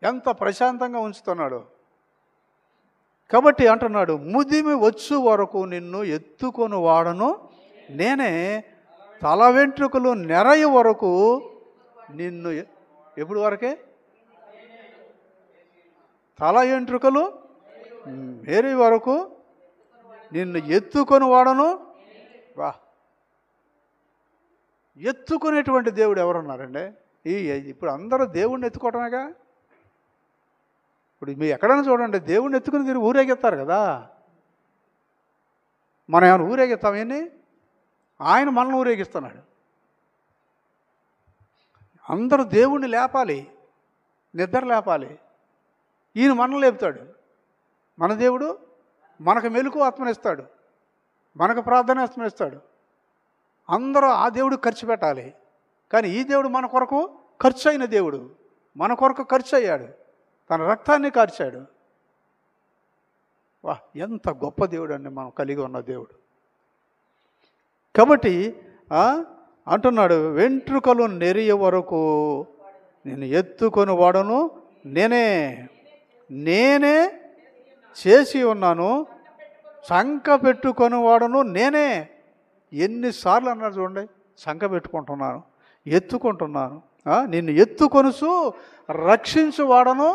ఎంత ప్రశాంతంగా ఉంచుతున్నాడు. కాబట్టి అంటున్నాడు, ముదిమి వచ్చు వరకు నిన్ను ఎత్తుకొని వాడను నేనే, తల వెంట్రుకలు నెరయ వరకు నిన్ను ఎప్పుడు వరకే? తల వెంట్రుకలు మేరీ వరకు నిన్ను ఎత్తుకొని వాడను. వా, ఎత్తుకునేటువంటి దేవుడు ఎవరున్నారండి? ఇప్పుడు అందరూ దేవుణ్ణి ఎత్తుకోవటమేగా. ఇప్పుడు మీరు ఎక్కడైనా చూడండి, దేవుణ్ణి ఎత్తుకుని తిరిగి ఊరేగిస్తారు కదా. మనం ఏమైనా ఊరేగిస్తాం? ఏంటి? ఆయన మనల్ని ఊరేగిస్తున్నాడు. అందరూ దేవుణ్ణి లేపాలి, నిద్ర లేపాలి. ఈయన మనల్ని లేపుతాడు. మన దేవుడు మనకు మెలకు ఆత్మనిస్తాడు, మనకు ప్రార్థన ఆత్మనిస్తాడు. అందరూ ఆ దేవుడు ఖర్చు పెట్టాలి. కానీ ఈ దేవుడు మన కొరకు ఖర్చు అయిన దేవుడు, మన కొరకు ఖర్చు అయ్యాడు, తన రక్తాన్ని కార్చాడు. వా, ఎంత గొప్ప దేవుడు అండి మనం కలిగి ఉన్న దేవుడు. కాబట్టి అంటున్నాడు, వెంట్రుకలు నెరియ వరకు నేను ఎత్తుకొని వాడను నేనే, నేనే చేసి ఉన్నాను, సంక పెట్టుకొని వాడను నేనే. ఎన్నిసార్లు అన్నారు చూడండి, సంక పెట్టుకుంటున్నాను, ఎత్తుకుంటున్నాను, నిన్ను ఎత్తుకొనుసు రక్షించు వాడను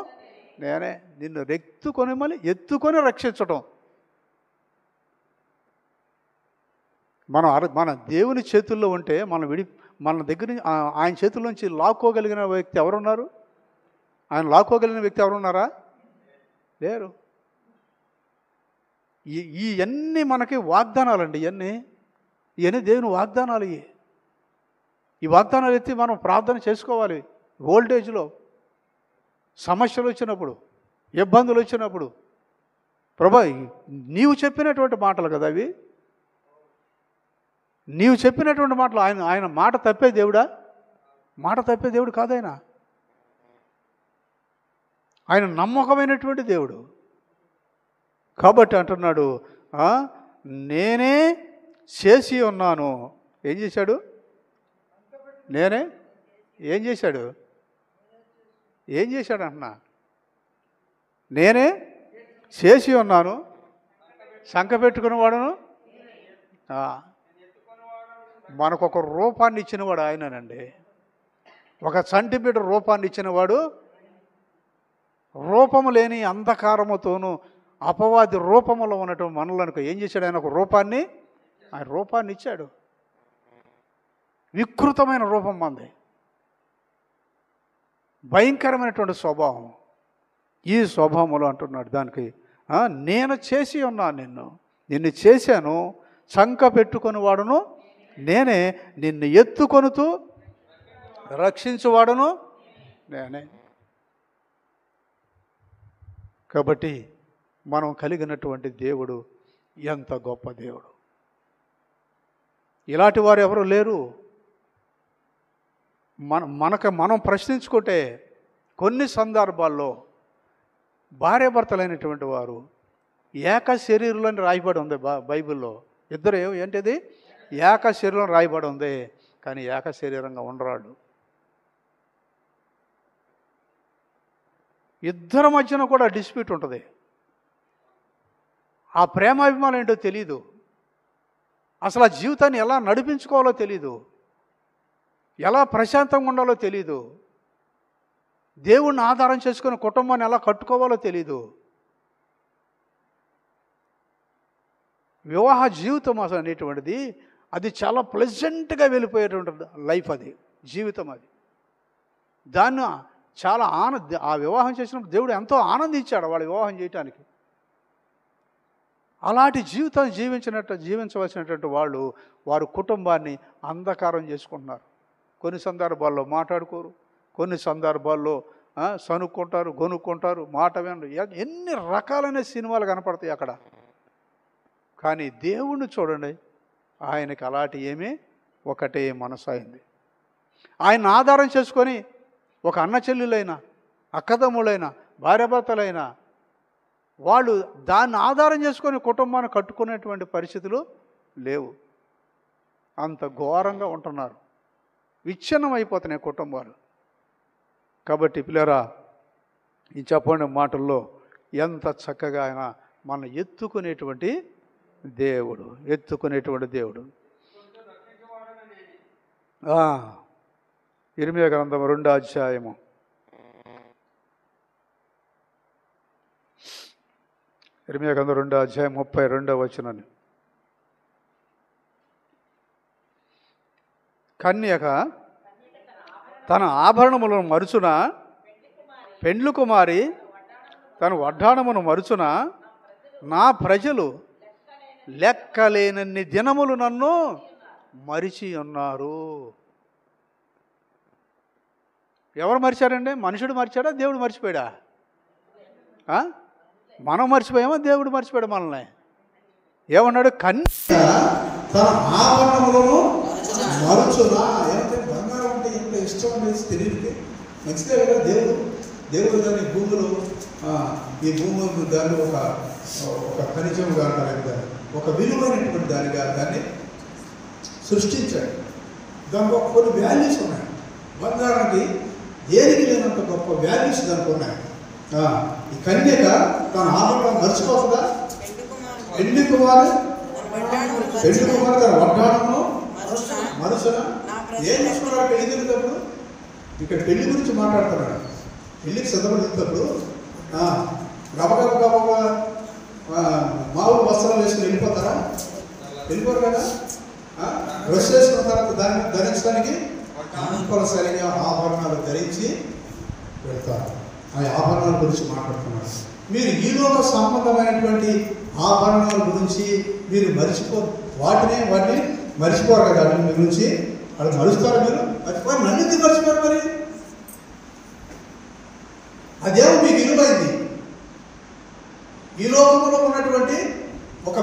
నేనే. నిన్ను ఎత్తుకొని మళ్ళీ ఎత్తుకొని రక్షించటం. మన దేవుని చేతుల్లో ఉంటే మన దగ్గర నుంచి ఆయన చేతుల్లోంచి లాక్కోగలిగిన వ్యక్తి ఎవరున్నారు? ఆయన లాక్కోగలిగిన వ్యక్తి ఎవరున్నారా? లేరు. ఇవన్నీ మనకి వాగ్దానాలండి. ఇవన్నీ దేవుని వాగ్దానాలు. ఈ వాగ్దానాలు ఎత్తి మనం ప్రార్థన చేసుకోవాలి. ఓల్డేజ్లో సమస్యలు వచ్చినప్పుడు, ఇబ్బందులు వచ్చినప్పుడు, ప్రభా నీవు చెప్పినటువంటి మాటలు కదా అవి, నీవు చెప్పినటువంటి మాటలు. ఆయన మాట తప్పే దేవుడా? మాట తప్పే దేవుడు కాదు. ఆయన నమ్మకమైనటువంటి దేవుడు. కాబట్టి అంటున్నాడు, నేనే చేసి ఉన్నాను. ఏం చేశాడు? నేనే ఏం చేశాడు? ఏం చేశాడు అంటున్నా? నేనే చేసి ఉన్నాను, సంక పెట్టుకుని వాడును. మనకొక రూపాన్ని ఇచ్చినవాడు ఆయననండి. ఒక చంటి బిడ్డ రూపాన్ని ఇచ్చినవాడు. రూపము లేని అంధకారముతోనూ అపవాది రూపములో ఉన్నటువంటి మనలకు ఏం చేశాడు? ఆయన ఒక రూపాన్ని, ఆయన రూపాన్ని ఇచ్చాడు. వికృతమైన రూపం మంది, భయంకరమైనటువంటి స్వభావం. ఈ స్వభావంలో అంటున్నాడు దానికి, నేను చేసి ఉన్నాను, నిన్ను చేశాను, సంక పెట్టుకొని వాడును నేనే, నిన్ను ఎత్తుకొనుతూ రక్షించువాడును నేనే. కాబట్టి మనం కలిగినటువంటి దేవుడు ఎంత గొప్ప దేవుడు. ఇలాంటి వారు ఎవరు లేరు. మనం ప్రశ్నించుకుంటే కొన్ని సందర్భాల్లో భార్యాభర్తలైనటువంటి వారు ఏక శరీరులని రాయబడి ఉంది బైబిల్లో. ఇద్దరు ఏంటిది? ఏక శరీరం రాయబడి ఉంది. కానీ ఏక శరీరంగా ఉండరాడు. ఇద్దరి మధ్యన కూడా డిస్ప్యూట్ ఉంటుంది. ఆ ప్రేమాభిమానం ఏంటో తెలీదు. అసలు ఆ జీవితాన్ని ఎలా నడిపించుకోవాలో తెలీదు, ఎలా ప్రశాంతంగా ఉండాలో తెలీదు, దేవుణ్ణి ఆధారం చేసుకుని కుటుంబాన్ని ఎలా కట్టుకోవాలో తెలీదు. వివాహ జీవితం అసలు అనేటువంటిది అది చాలా ప్లెజెంట్గా వెళ్ళిపోయేటువంటి లైఫ్, అది జీవితం. అది దాన్ని చాలా ఆ వివాహం చేసినప్పుడు దేవుడు ఎంతో ఆనందించాడు వాళ్ళ వివాహం చేయటానికి. అలాంటి జీవితాన్ని జీవించవలసినటువంటి వారు కుటుంబాన్ని అంధకారం చేసుకుంటున్నారు. కొన్ని సందర్భాల్లో మాట్లాడుకోరు, కొన్ని సందర్భాల్లో సనుక్కుంటారు, గొనుక్కుంటారు, మాట వినరు. ఎన్ని రకాలైన సినిమాలు కనపడతాయి అక్కడ. కానీ దేవుణ్ణి చూడండి, ఆయనకి అలాంటి ఏమీ ఒకటే మనసు అయింది. ఆయన ఆధారం చేసుకొని ఒక అన్న చెల్లెలైనా, అక్కదమ్ములైనా, భార్యాభర్తలైనా వాళ్ళు దాన్ని ఆధారం చేసుకొని కుటుంబాన్ని కట్టుకునేటువంటి పరిస్థితులు లేవు. అంత ఘోరంగా ఉంటున్నారు. విచ్ఛిన్నం అయిపోతున్నాయి కుటుంబాలు. కాబట్టి పిల్లరా, ఈ చెప్పండి మాటల్లో ఎంత చక్కగా ఆయన మన ఎత్తుకునేటువంటి దేవుడు, ఎత్తుకునేటువంటి దేవుడు. ఇర్మీయా గ్రంథం 2వ అధ్యాయము 32వ వచనాన్ని. కన్యక తన ఆభరణములను మరుచున, పెండ్లు కుమారి తన వడ్డాణమును మరుచున, నా ప్రజలు లెక్కలేనన్ని దినములు నన్ను మరిచి ఉన్నారు. ఎవరు మరిచారండి? మనుషుడు మరిచాడా? దేవుడు మర్చిపోయాడా? మనం మర్చిపోయామా? దేవుడు మర్చిపోయాడు మనల్ని. ఏమన్నాడు? కన్య తన ఆభరణములను మరుచునా. ఏమంటే బంగారం అంటే ఎంత ఇష్టం అనేది తెలియదు. మంచిదే కదా. దేవుడు దాన్ని భూమిలో, ఈ భూమి దాన్ని ఒక ఖనిజంగా దాన్ని ఒక విలువైనటువంటి దానిగా దాన్ని సృష్టించాడు. దానికి కొన్ని వాల్యూస్ ఉన్నాయి. బంగారానికి దేనికి లేనంత గొప్ప వాల్యూస్ దానికి ఉన్నాయి. ఈ కన్యక తన ఆభరణం మర్చిపోతుందా? పెళ్లి కుమారు తన వడ్డాణమును మరుసన. ఏం చూసుకున్నాడు పెళ్లి తిరిగినప్పుడు? ఇక్కడ పెళ్లి గురించి మాట్లాడుతున్నాడు. పెళ్లికి సిద్ధపడుతున్నప్పుడు గబగబ మామూలు వస్త్రాలు వేసుకుని వెళ్ళిపోతారా? వెళ్ళిపోరు కదా. డ్రెస్ వేసుకున్న తర్వాత దాన్ని ధరించడానికి కంపల్సరిగా ఆభరణాలు ధరించి వెళ్తారు. ఆ ఆభరణాల గురించి మాట్లాడుతున్నారు. మీరు ఈలోక సంబంధమైనటువంటి ఆభరణాల గురించి మీరు మర్చిపోరు. వాటిని మర్చిపోరు కదా. వాటిని మీ గురించి వాళ్ళు మరుస్తారు. మీరు మర్చిపోయి నన్ను మర్చిపోరు. మరి అదేమో మీకు విలువైంది. ఈ లోకంలో ఉన్నటువంటి ఒక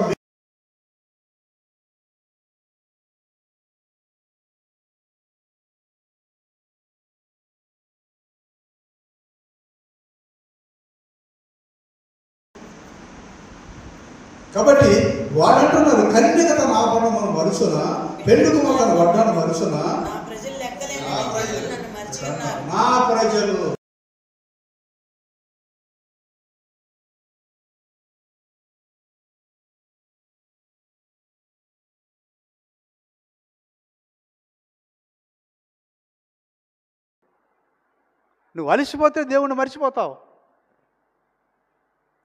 కాబట్టి వాడంటున్నారు, కన్యక తన ఆభరణం మరుసున, పెళ్లి కుమారుడు వడ్డాను మరుసున, నా ప్రజలు నువ్వు అలసిపోతే దేవుణ్ణి మర్చిపోతావు.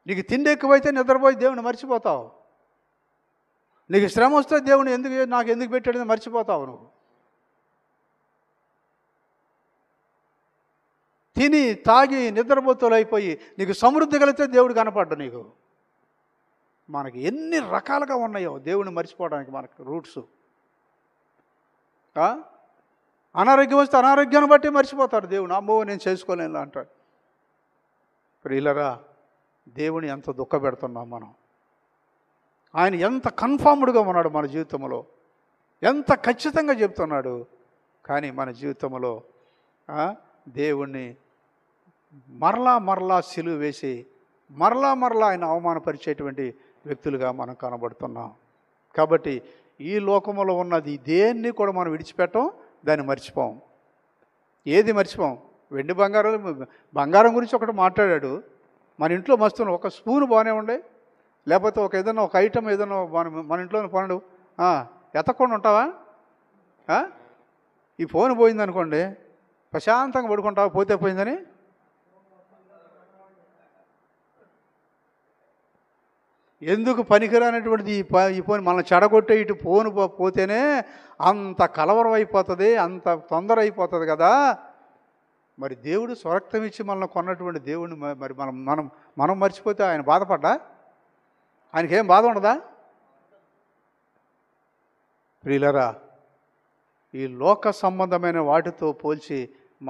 నీకు తిండి ఎక్కువైతే నిద్రపోయి దేవుని మర్చిపోతావు. నీకు శ్రమ వస్తే దేవుని నాకు ఎందుకు పెట్టాడని మర్చిపోతావు. నువ్వు తిని తాగి నిద్రపోతులు అయిపోయి నీకు సమృద్ధి కలిగితే దేవుడు కనపడ్డు. నీకు మనకి ఎన్ని రకాలుగా ఉన్నాయో దేవుని మర్చిపోవడానికి మనకు రూట్స్. అనారోగ్యం వస్తే అనారోగ్యాన్ని బట్టి మర్చిపోతాడు దేవుని. అమ్మో నేను చేసుకోలేను అంటాడు. ప్రియులరా, దేవుని ఎంత దుఃఖ పెడుతున్నాం మనం. ఆయన ఎంత కన్ఫామ్డ్గా ఉన్నాడు మన జీవితంలో, ఎంత ఖచ్చితంగా చెప్తున్నాడు. కానీ మన జీవితంలో దేవుణ్ణి మరలా సిలువ వేసి మరలా ఆయన అవమానపరిచేటువంటి వ్యక్తులుగా మనం కనబడుతున్నాం. కాబట్టి ఈ లోకంలో ఉన్నది దేన్ని కూడా మనం విడిచిపెట్టం, దాన్ని మర్చిపోం. ఏది మర్చిపోం? వెండి బంగారం గురించి ఒకటి మాట్లాడాడు. మన ఇంట్లో మస్తు ఒక స్పూన్ బాగానే ఉండే, లేకపోతే ఏదైనా ఒక ఐటమ్ ఏదైనా మన ఇంట్లోనే పనుడు ఎత్తకుండా ఉంటావా? ఈ ఫోన్ పోయిందనుకోండి, ప్రశాంతంగా పడుకుంటావా? పోతే పోయిందని. ఎందుకు పనికిరానటువంటిది ఈ ఫోన్ మనల్ని చెడగొట్టే ఇటు ఫోన్ పోతేనే అంత కలవరం అయిపోతుంది, అంత తొందర అయిపోతుంది కదా. మరి దేవుడు స్వరక్తం ఇచ్చి మనల్ని కొన్నటువంటి దేవుడిని మరి మనం మర్చిపోతే ఆయన బాధపడ్డా? ఆయనకేం బాధ ఉండదా? ప్రియులరా, ఈ లోక సంబంధమైన వాటితో పోల్చి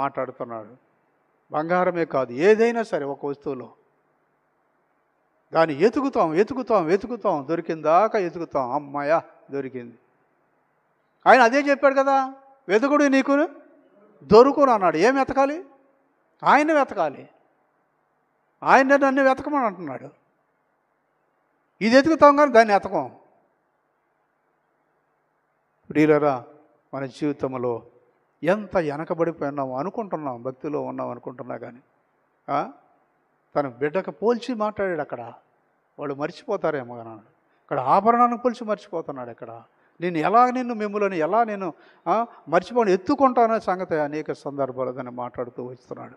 మాట్లాడుతున్నాడు. బంగారమే కాదు, ఏదైనా సరే ఒక వస్తువులో దాన్ని వెతుకుతాం దొరికిందాకా వెతుకుతాం. అమ్మాయ దొరికింది. ఆయన అదే చెప్పాడు కదా, వెతుకుడు నీకు దొరుకును అన్నాడు. ఏం వెతకాలి? ఆయన వెతకాలి. ఆయన నన్ను వెతకమని అంటున్నాడు. ఇది వెతుకుతాం కానీ దాన్ని వెతకం. ప్రియులరా, మన జీవితంలో ఎంత వెనకబడిపోయినాము అనుకుంటున్నాం, భక్తిలో ఉన్నాం అనుకుంటున్నా కానీ తన బిడ్డకు పోల్చి మాట్లాడాడు అక్కడ. వాళ్ళు మర్చిపోతారేమో అన్నాడు. ఇక్కడ ఆభరణాన్ని పోల్చి మర్చిపోతున్నాడు. ఇక్కడ నిన్ను మిమ్మల్ని ఎలా నేను మర్చిపోని ఎత్తుకుంటాననే సంగతి అనేక సందర్భాలు దాన్ని మాట్లాడుతూ వస్తున్నాడు.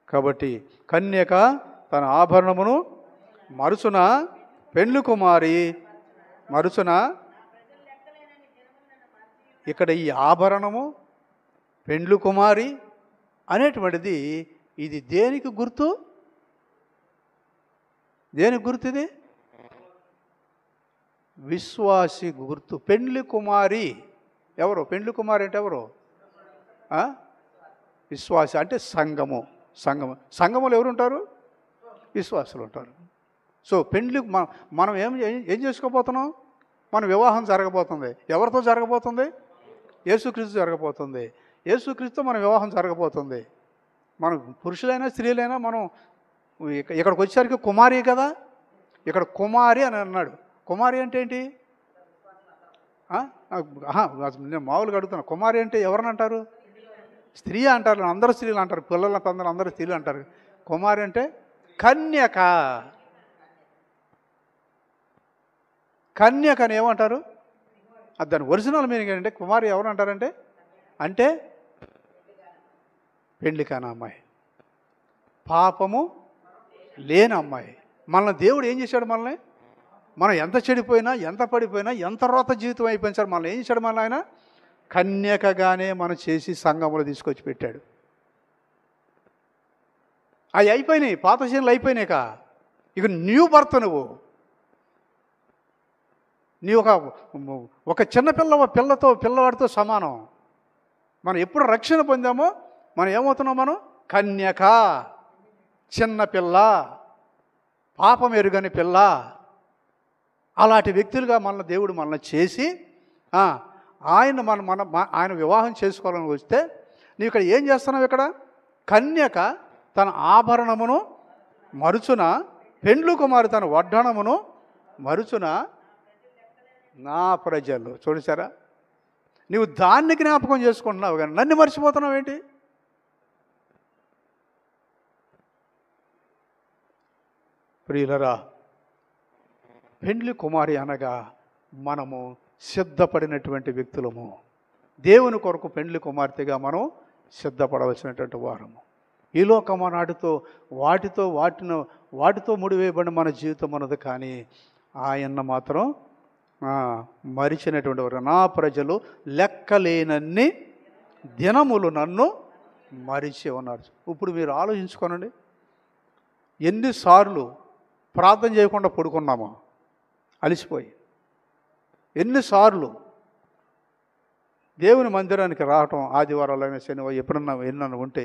కాబట్టి కన్యక తన ఆభరణమును మరుచున, పెండ్లి కుమారి మరుచున. ఇక్కడ ఈ ఆభరణము, పెండ్లి కుమారి అనేటువంటిది ఇది దేనికి గుర్తు? దేనికి గుర్తు ఇది? విశ్వాసి గుర్తు. పెండ్లి కుమారి ఎవరు? పెండ్లి కుమారి అంటే ఎవరు? విశ్వాసి అంటే సంఘము. సంఘములు ఎవరు ఉంటారు? విశ్వాసులు ఉంటారు. సో పెండ్లి మనం ఏం చేసుకోబోతున్నాం? మన వివాహం జరగబోతుంది. ఎవరితో జరగబోతుంది? యేసుక్రీస్తు జరగబోతుంది. యేసుక్రీస్తు మన వివాహం జరగబోతుంది. మనం పురుషులైనా స్త్రీలైనా మనం ఇక్కడికి వచ్చేసరికి కుమారి కదా. ఇక్కడ కుమారి అని అన్నాడు. కుమారి అంటే ఏంటి? నేను మామూలుగా అడుగుతున్నా. కుమారి అంటే ఎవరిని అంటారు? స్త్రీ అంటారు. అందరూ స్త్రీలు అంటారు. పిల్లలందరూ అందరూ స్త్రీలు అంటారు. కుమారి అంటే కన్యక. కన్యక అని ఏమంటారు? అది దాని ఒరిజినల్ మీనింగ్ ఏంటంటే కుమారి ఎవరు అంటారంటే అంటే పెండ్లి కాని అమ్మాయి, పాపము లేని అమ్మాయి. మనల్ని దేవుడు ఏం చేశాడు? మనం ఎంత చెడిపోయినా, ఎంత పడిపోయినా, ఎంత రోత జీవితం అయిపోయినా సరే మనల్ని ఏం చేశాడు? మన ఆయన కన్యకగానే మనం చేసి సంఘములు తీసుకొచ్చి పెట్టాడు. అవి అయిపోయినాయి, పాత సీన్లు అయిపోయినాయి. ఇక న్యూ బర్త్. నీ ఒక చిన్న పిల్లవాడితో సమానం. మనం ఎప్పుడు రక్షణ పొందామో మనం ఏమవుతున్నాం? మనం కన్యక, చిన్న పిల్ల, పాపం ఎరుగని పిల్ల. అలాంటి వ్యక్తులుగా దేవుడు మనల్ని చేసి ఆయన వివాహం చేసుకోవాలని వస్తే నీవు ఇక్కడ ఏం చేస్తున్నావు? ఇక్కడ కన్యక తన ఆభరణమును మరుచున, పెండ్లి కుమారి తన వడ్డణమును మరుచున, నా ప్రజలు. చూసారా? నీవు దాన్ని జ్ఞాపకం చేసుకుంటున్నావు కానీ నన్ను మర్చిపోతున్నావు ఏంటి? ప్రియులరా, పెండ్లి కుమారి అనగా మనము సిద్ధపడినటువంటి వ్యక్తులము. దేవుని కొరకు పెండ్లి కుమార్తెగా మనం సిద్ధపడవలసినటువంటి వారము. ఈ లోకం వాటితో ముడివేయబడిన మన జీవితం అన్నది. కానీ ఆయన మాత్రం మరిచినటువంటి వారు. నా ప్రజలు లెక్కలేనన్ని దినములు నన్ను మరిచి ఉన్నారు. ఇప్పుడు మీరు ఆలోచించుకోనండి, ఎన్నిసార్లు ప్రార్థన చేయకుండా పడుకున్నామో అలిసిపోయి, ఎన్నిసార్లు దేవుని మందిరానికి రావటం, ఆదివారాలైనా శనివారం ఎప్పుడన్నా ఎన్నన్నా ఉంటే